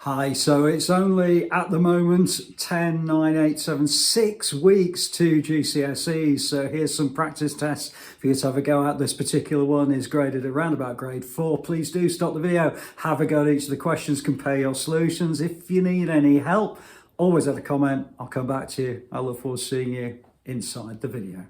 Hi, so it's only at the moment 10, 9, 8, 7, 6 weeks to GCSEs. So here's some practice tests for you to have a go at. This particular one is graded around about grade 4. Please do stop the video, have a go at each of the questions, compare your solutions. If you need any help, always add a comment. I'll come back to you. I look forward to seeing you inside the video.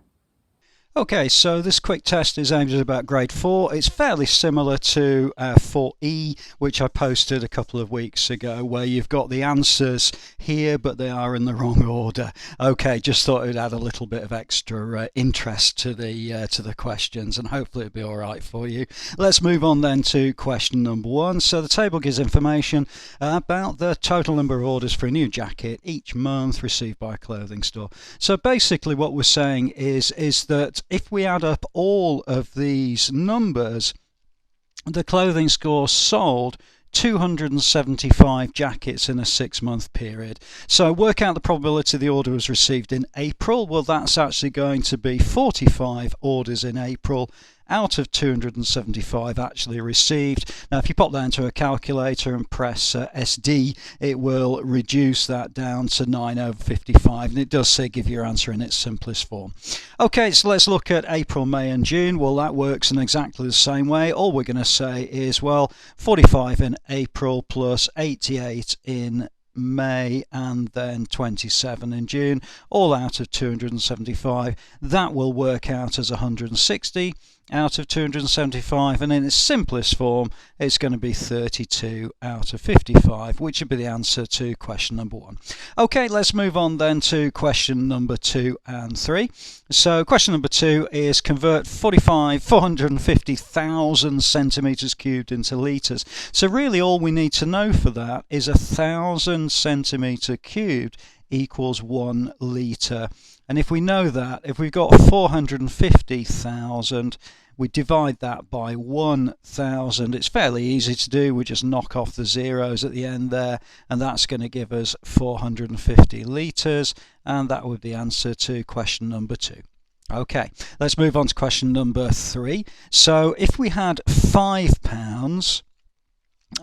Okay, so this quick test is aimed at about grade 4. It's fairly similar to 4E, which I posted a couple of weeks ago, where you've got the answers here, but they are in the wrong order. Okay, just thought it'd add a little bit of extra interest to the questions, and hopefully it'll be all right for you. Let's move on then to question number 1. So the table gives information about the total number of orders for a new jacket each month received by a clothing store. So basically what we're saying is that if we add up all of these numbers, the clothing store sold 275 jackets in a 6-month period. So work out the probability the order was received in April. Well, that's actually going to be 45 orders in April out of 275 actually received. Now, if you pop that into a calculator and press SD, it will reduce that down to 9/55, and it does say give your answer in its simplest form. Okay, so let's look at April, May and June. Well, that works in exactly the same way. All we're going to say is, well, 45 in April plus 88 in May and then 27 in June, all out of 275. That will work out as 160 out of 275, and in its simplest form it's going to be 32 out of 55, which would be the answer to question number 1. Okay, let's move on then to question number 2 and 3. So question number 2 is convert 450,000 centimeters cubed into litres. So really all we need to know for that is 1,000 centimeter cubed equals 1 litre. And if we know that, if we've got 450,000, we divide that by 1,000. It's fairly easy to do. We just knock off the zeros at the end there, and that's going to give us 450 litres, and that would be the answer to question number 2. Okay, let's move on to question number 3. So if we had £5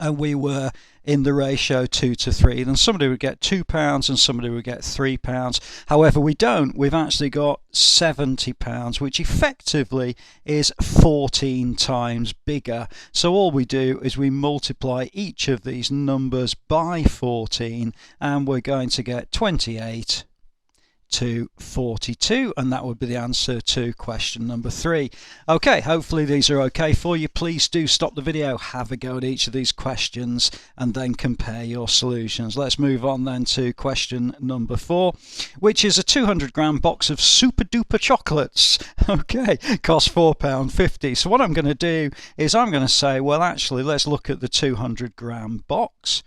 and we were in the ratio 2 to 3, then somebody would get £2 and somebody would get £3. However, we don't. We've actually got £70, which effectively is 14 times bigger. So all we do is we multiply each of these numbers by 14, and we're going to get 28 to 42, and that would be the answer to question number 3. Okay, hopefully these are okay for you. Please do stop the video, have a go at each of these questions, and then compare your solutions. Let's move on then to question number 4, which is a 200-gram box of Super Duper chocolates. Okay, costs £4.50. So what I'm going to do is I'm going to say, well, actually, let's look at the 200-gram box.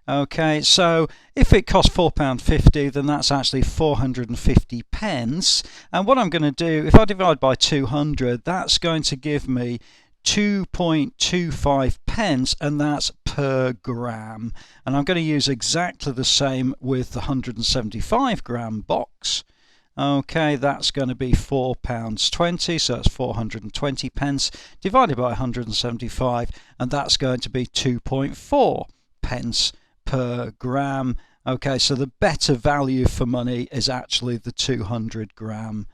Okay, so if it costs £4.50, then that's actually 450 pence. And what I'm going to do, if I divide by 200, that's going to give me 2.25 pence, and that's per gram. And I'm going to use exactly the same with the 175-gram box. Okay, that's going to be £4.20, so that's 420 pence divided by 175, and that's going to be 2.4 pence per gram. Okay, so the better value for money is actually the 200-gram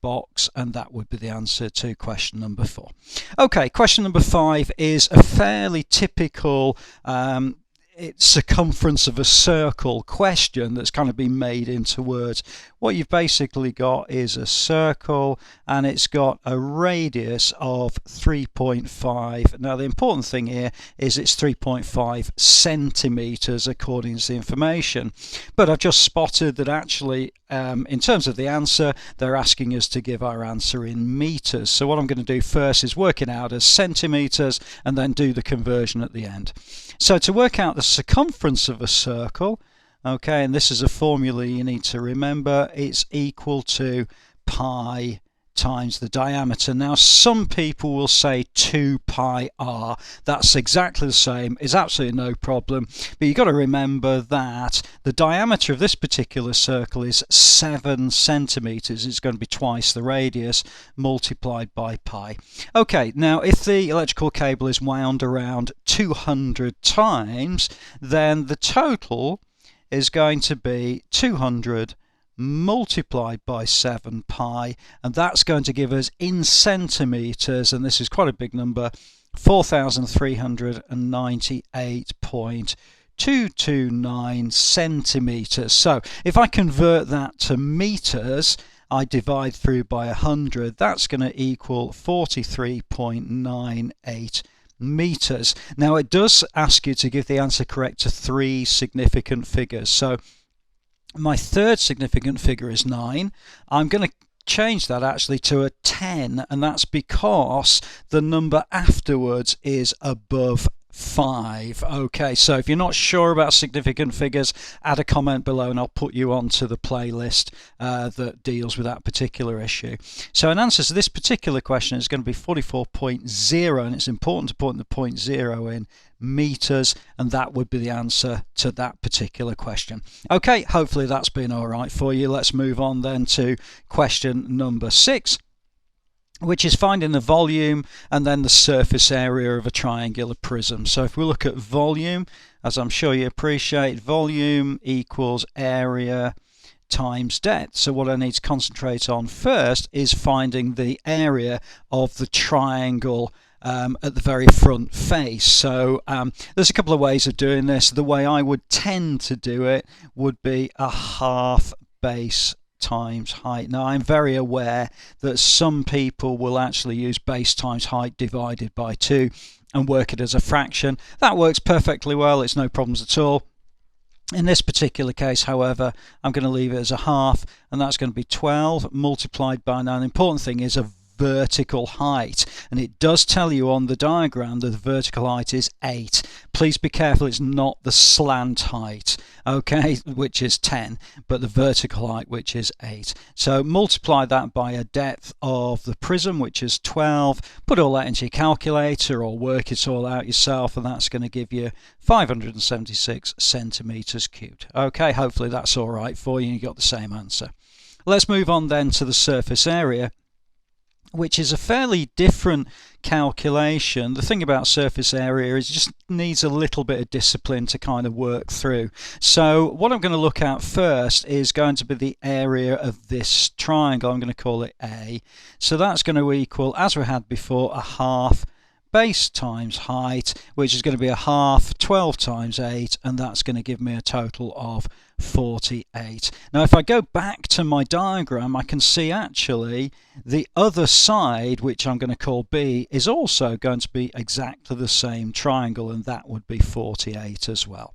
box, and that would be the answer to question number 4. Okay, question number 5 is a fairly typical circumference of a circle question that's kind of been made into words. What you've basically got is a circle, and it's got a radius of 3.5. Now the important thing here is it's 3.5 centimeters according to the information, but I've just spotted that actually in terms of the answer, they're asking us to give our answer in meters. So what I'm going to do first is work it out as centimeters and then do the conversion at the end. So to work out the circumference of a circle, okay, and this is a formula you need to remember, it's equal to pi times the diameter. Now some people will say 2 pi r. That's exactly the same, it's absolutely no problem, but you've got to remember that the diameter of this particular circle is 7 centimeters. It's going to be twice the radius multiplied by pi. Okay, now if the electrical cable is wound around 200 times, then the total is going to be 200 multiplied by 7 pi, and that's going to give us in centimeters, and this is quite a big number, 4,398.229 centimeters. So if I convert that to meters, I divide through by 100, that's going to equal 43.98 meters. Now it does ask you to give the answer correct to 3 significant figures. So my third significant figure is 9. I'm going to change that actually to a 10, and that's because the number afterwards is above 5. Okay, so if you're not sure about significant figures, add a comment below and I'll put you onto the playlist that deals with that particular issue. So an answer to this particular question is going to be 44.0, and it's important to put the 0.0 in meters, and that would be the answer to that particular question. Okay, hopefully that's been all right for you. Let's move on then to question number 6, which is finding the volume and then the surface area of a triangular prism. So if we look at volume, as I'm sure you appreciate, volume equals area times depth. So what I need to concentrate on first is finding the area of the triangle at the very front face. So there's a couple of ways of doing this. The way I would tend to do it would be a half base times height. Now I'm very aware that some people will actually use base times height divided by 2 and work it as a fraction. That works perfectly well, it's no problems at all. In this particular case, however, I'm going to leave it as a half, and that's going to be 12 multiplied by 9. The important thing is a vertical height, and it does tell you on the diagram that the vertical height is 8. Please be careful, it's not the slant height, okay, which is 10, but the vertical height, which is 8. So multiply that by a depth of the prism, which is 12, put all that into your calculator or work it all out yourself, and that's going to give you 576 centimeters cubed. Okay, hopefully that's all right for you and you got the same answer. Let's move on then to the surface area, which is a fairly different calculation. The thing about surface area is it just needs a little bit of discipline to kind of work through. So what I'm going to look at first is going to be the area of this triangle. I'm going to call it A. So that's going to equal, as we had before, a half base times height, which is going to be a half 12 times 8, and that's going to give me a total of 48. Now if I go back to my diagram, I can see actually the other side, which I'm going to call B, is also going to be exactly the same triangle, and that would be 48 as well.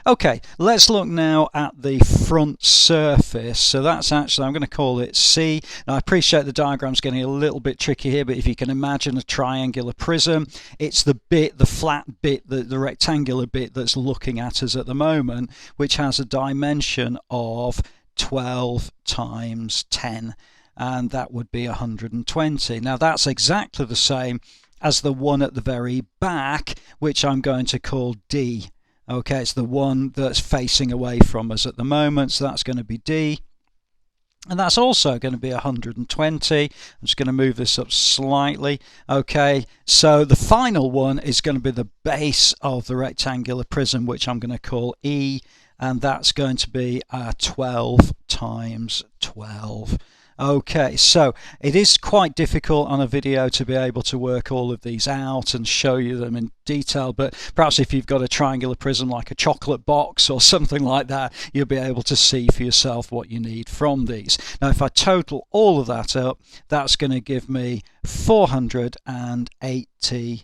Okay, let's look now at the front surface. So that's actually, I'm going to call it C. Now I appreciate the diagram's getting a little bit tricky here, but if you can imagine a triangular prism, it's the bit, the flat bit, the rectangular bit that's looking at us at the moment, which has a dimension of 12 times 10, and that would be 120. Now that's exactly the same as the one at the very back, which I'm going to call D. Okay, it's the one that's facing away from us at the moment, so that's going to be D. And that's also going to be 120. I'm just going to move this up slightly. Okay, so the final one is going to be the base of the rectangular prism, which I'm going to call E, and that's going to be 12 times 12. Okay, so it is quite difficult on a video to be able to work all of these out and show you them in detail, but perhaps if you've got a triangular prism like a chocolate box or something like that, you'll be able to see for yourself what you need from these. Now if I total all of that up, that's going to give me 480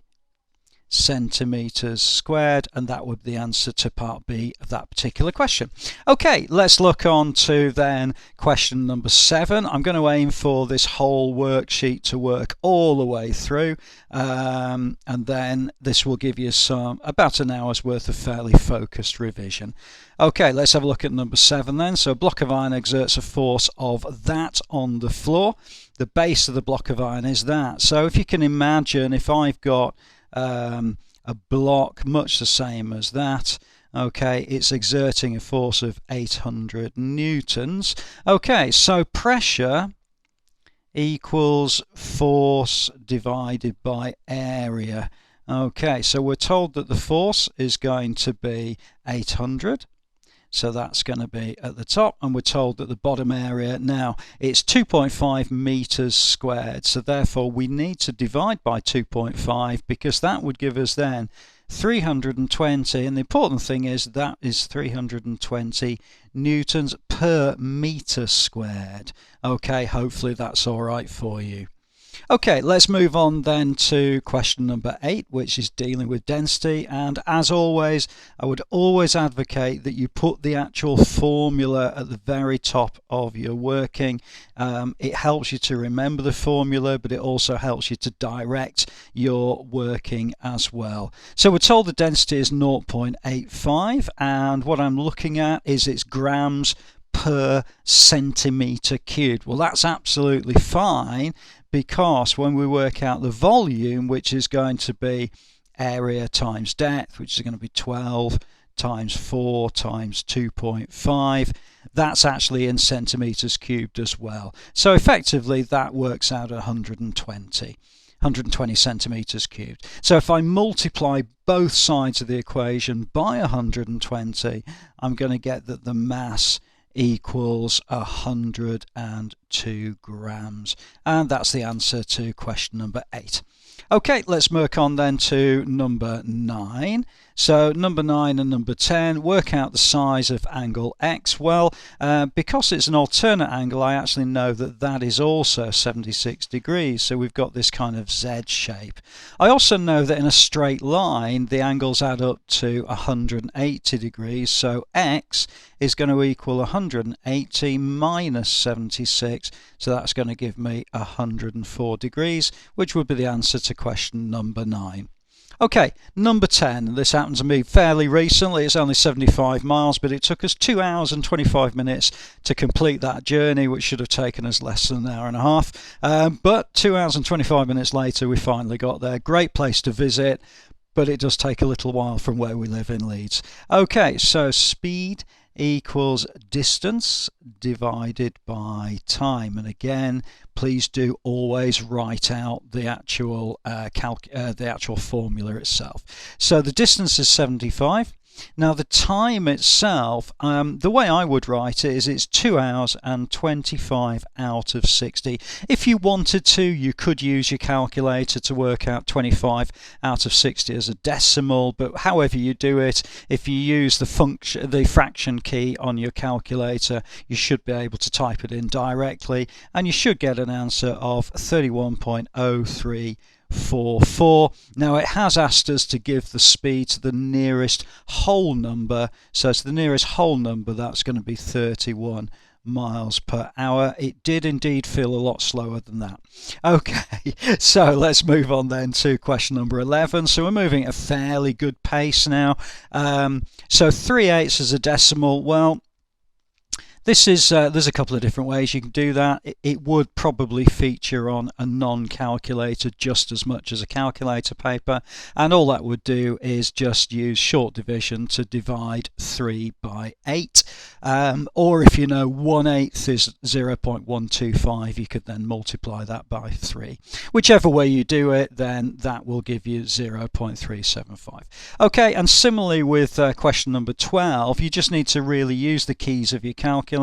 centimeters squared, and that would be the answer to part B of that particular question. Okay, let's look on to then question number 7. I'm going to aim for this whole worksheet to work all the way through, and then this will give you about an hour's worth of fairly focused revision. Okay, let's have a look at number 7 then. So a block of iron exerts a force of that on the floor. The base of the block of iron is that. So if you can imagine, if I've got a block much the same as that, okay, it's exerting a force of 800 newtons. Okay, so pressure equals force divided by area. Okay, so we're told that the force is going to be 800. So that's going to be at the top, and we're told that the bottom area, now it's 2.5 meters squared, so therefore we need to divide by 2.5 because that would give us then 320, and the important thing is that is 320 newtons per meter squared. Okay, hopefully that's all right for you. Okay, let's move on then to question number 8, which is dealing with density. And as always, I would always advocate that you put the actual formula at the very top of your working. It helps you to remember the formula, but it also helps you to direct your working as well. So we're told the density is 0.85, and what I'm looking at is its grams per centimeter cubed. Well, that's absolutely fine, because when we work out the volume, which is going to be area times depth, which is going to be 12 times 4 times 2.5, that's actually in centimeters cubed as well. So effectively that works out 120 centimeters cubed. So if I multiply both sides of the equation by 120, I'm going to get that the mass equals 102 grams, and that's the answer to question number 8. Okay, let's work on then to number 9. So number 9 and number 10, work out the size of angle X. Well, because it's an alternate angle, I actually know that that is also 76 degrees. So we've got this kind of Z shape. I also know that in a straight line, the angles add up to 180 degrees. So X is going to equal 180 minus 76. So that's going to give me 104 degrees, which would be the answer to question number 9. Okay, number 10. This happened to me fairly recently. It's only 75 miles, but it took us 2 hours and 25 minutes to complete that journey, which should have taken us less than an hour and a half. But 2 hours and 25 minutes later, we finally got there. Great place to visit, but it does take a little while from where we live in Leeds. Okay, so speed equals distance divided by time, and again, please do always write out the actual formula itself. So the distance is 75. Now the time itself, the way I would write it is it's 2 hours and 25 out of 60. If you wanted to, you could use your calculator to work out 25 out of 60 as a decimal, but however you do it, if you use the fraction key on your calculator, you should be able to type it in directly, and you should get an answer of 31.0344. Now it has asked us to give the speed to the nearest whole number, so to the nearest whole number that's going to be 31 miles per hour. It did indeed feel a lot slower than that. Okay, so let's move on then to question number 11. So we're moving at a fairly good pace now. So 3/8 as a decimal, well, this is there's a couple of different ways you can do that. It would probably feature on a non-calculator just as much as a calculator paper, and all that would do is just use short division to divide 3 by 8, or if you know 1/8 is 0.125, you could then multiply that by 3. Whichever way you do it, then that will give you 0.375. Okay, and similarly with question number 12, you just need to really use the keys of your calculator,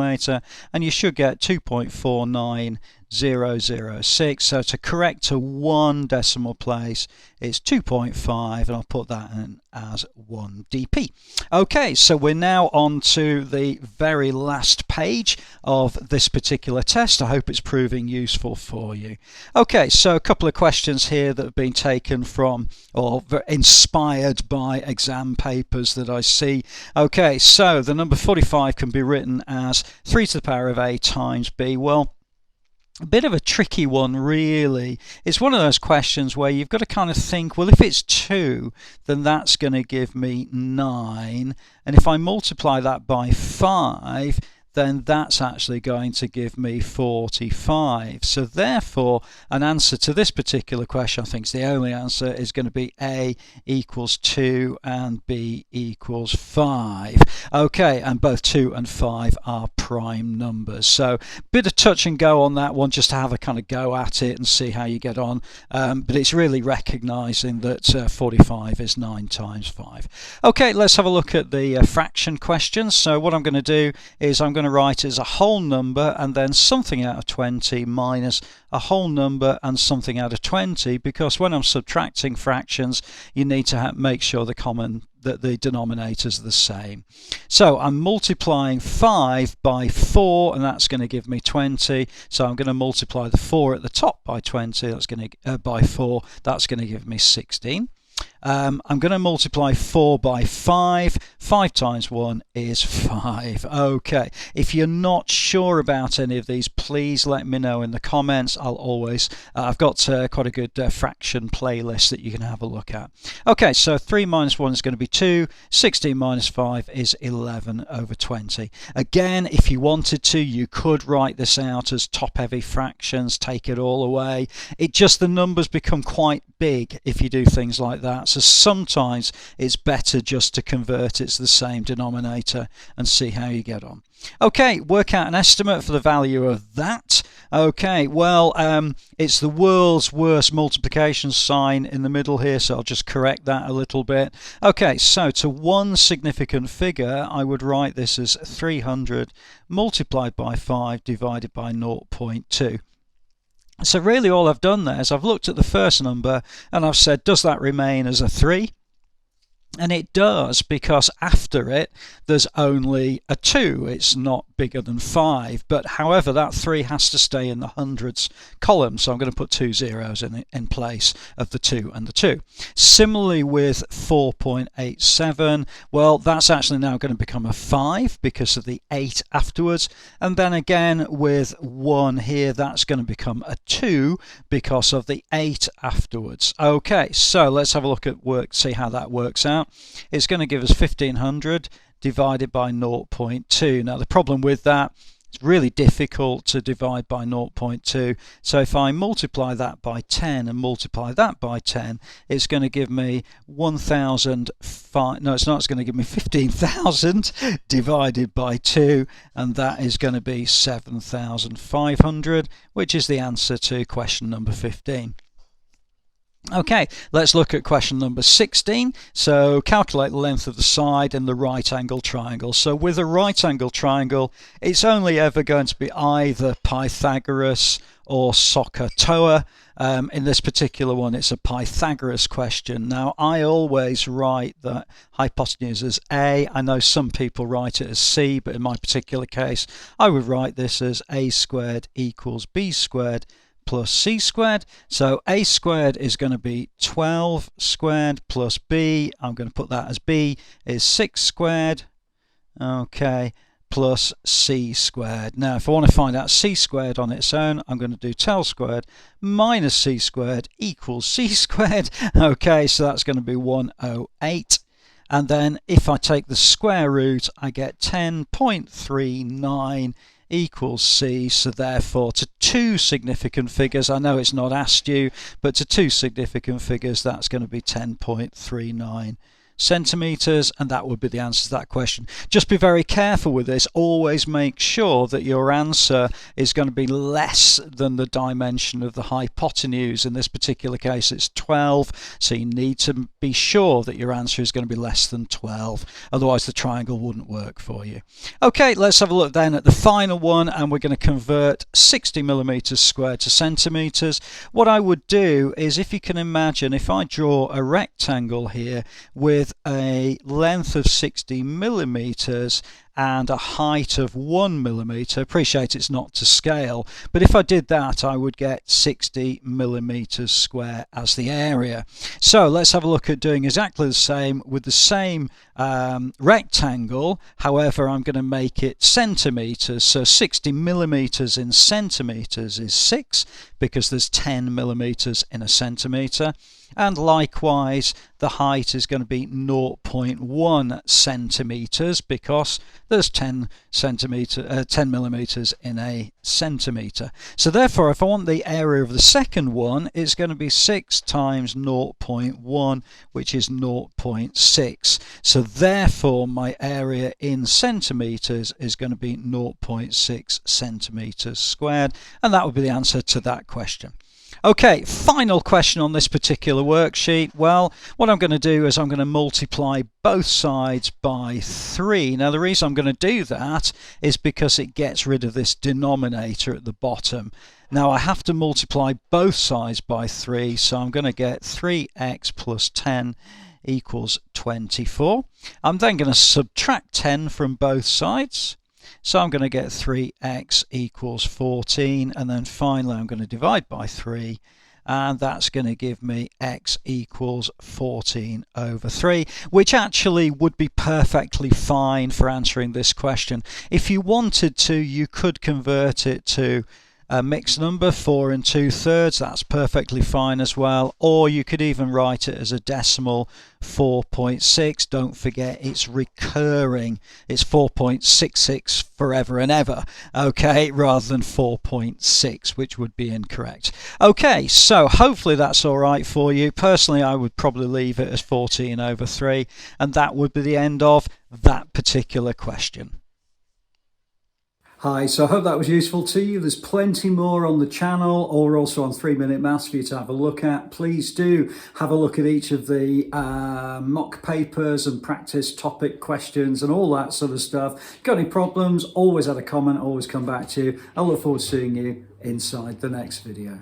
and you should get 2.49 0.006. So to correct to 1 decimal place, it's 2.5, and I'll put that in as 1 dp. Okay, so we're now on to the very last page of this particular test. I hope it's proving useful for you. Okay, so a couple of questions here that have been taken from or inspired by exam papers that I see. Okay, so the number 45 can be written as 3 to the power of a times b. Well, a bit of a tricky one, really. It's one of those questions where you've got to kind of think, well, if it's 2, then that's going to give me 9. And if I multiply that by 5, then that's actually going to give me 45. So therefore, an answer to this particular question, I think is the only answer, is going to be A equals 2 and B equals 5. Okay, and both 2 and 5 are prime numbers. So bit of touch and go on that one, just to have a kind of go at it and see how you get on. But it's really recognizing that 45 is 9 times 5. Okay, let's have a look at the fraction questions. So what I'm going to do is I'm going to write it as a whole number and then something out of 20 minus a whole number and something out of 20, because when I'm subtracting fractions, you need to make sure the denominators are the same. So I'm multiplying 5 by 4, and that's going to give me 20. So I'm going to multiply the 4 at the top by 20. That's going to by 4. That's going to give me 16. I'm going to multiply 4 by 5. 5 times 1 is 5. Okay, if you're not sure about any of these, please let me know in the comments. I've got quite a good fraction playlist that you can have a look at. Okay, so 3 minus 1 is going to be 2. 16 minus 5 is 11 over 20. Again, if you wanted to, you could write this out as top-heavy fractions, take it all away. The numbers become quite big if you do things like that. So sometimes it's better just to convert it to the same denominator and see how you get on. Okay, work out an estimate for the value of that. Okay, well, it's the world's worst multiplication sign in the middle here, so I'll just correct that a little bit. Okay, so to one significant figure, I would write this as 300 multiplied by 5 divided by 0.2. So really all I've done there is I've looked at the first number and I've said, does that remain as a 3? And it does, because after it there's only a 2. It's not bigger than 5, but however that 3 has to stay in the hundreds column, so I'm going to put 2 zeros in place of the 2 and the 2. Similarly with 4.87, well, that's actually now going to become a 5 because of the 8 afterwards, and then again with 1 here, that's going to become a 2 because of the 8 afterwards. Okay, so let's have a look at see how that works out. It's going to give us 1500 divided by 0.2. Now the problem with that, it's really difficult to divide by 0.2. So if I multiply that by 10 and multiply that by 10, it's going to give me 1,005. No, it's not. It's going to give me 15,000 divided by 2, and that is going to be 7,500, which is the answer to question number 15. Okay, let's look at question number 16. So calculate the length of the side in the right angle triangle. So with a right angle triangle, it's only ever going to be either Pythagoras or SOHCAHTOA. In this particular one, it's a Pythagoras question. Now, I always write the hypotenuse as A. I know some people write it as C, but in my particular case, I would write this as A squared equals B squared plus C squared. So A squared is going to be 12 squared plus B, I'm going to put that as B, is 6 squared, okay, plus C squared. Now if I want to find out C squared on its own, I'm going to do 12 squared minus C squared equals C squared. Okay, so that's going to be 108. And then if I take the square root, I get 10.39 equals C. So therefore to two significant figures, I know it's not asked you, but to two significant figures, that's going to be 10.39 centimetres, and that would be the answer to that question. Just be very careful with this. Always make sure that your answer is going to be less than the dimension of the hypotenuse. In this particular case it's 12, so you need to be sure that your answer is going to be less than 12, otherwise the triangle wouldn't work for you. Okay, let's have a look then at the final one, and we're going to convert 60 millimeters squared to centimeters. What I would do is, if you can imagine, if I draw a rectangle here with a length of 60 millimeters and a height of 1 millimeter, appreciate it's not to scale, but if I did that I would get 60 millimeters square as the area. So let's have a look at doing exactly the same with the same rectangle. However, I'm going to make it centimeters, so 60 millimeters in centimeters is 6, because there's 10 millimeters in a centimeter. And likewise the height is going to be 0.1 centimeters, because there's 10 millimeters in a centimeter. So therefore, if I want the area of the second one, it's going to be 6 times 0.1, which is 0.6. So therefore my area in centimeters is going to be 0.6 centimeters squared, and that would be the answer to that question. Okay, final question on this particular worksheet. Well, what I'm going to do is I'm going to multiply both sides by 3. Now the reason I'm going to do that is because it gets rid of this denominator at the bottom. Now I have to multiply both sides by 3, so I'm going to get 3x plus 10 equals 24. I'm then going to subtract 10 from both sides. So I'm going to get 3x equals 14, and then finally I'm going to divide by 3, and that's going to give me x equals 14 over 3, which actually would be perfectly fine for answering this question. If you wanted to, you could convert it to a mixed number, 4 2/3, that's perfectly fine as well, or you could even write it as a decimal, 4.6. Don't forget it's recurring, it's 4.66 forever and ever, okay, rather than 4.6, which would be incorrect. Okay, so hopefully that's all right for you. Personally, I would probably leave it as 14 over 3, and that would be the end of that particular question. Hi, so I hope that was useful to you. There's plenty more on the channel, or also on 3-Minute Maths for you to have a look at. Please do have a look at each of the mock papers and practice topic questions and all that sort of stuff. Got any problems, always add a comment, always come back to you. I look forward to seeing you inside the next video.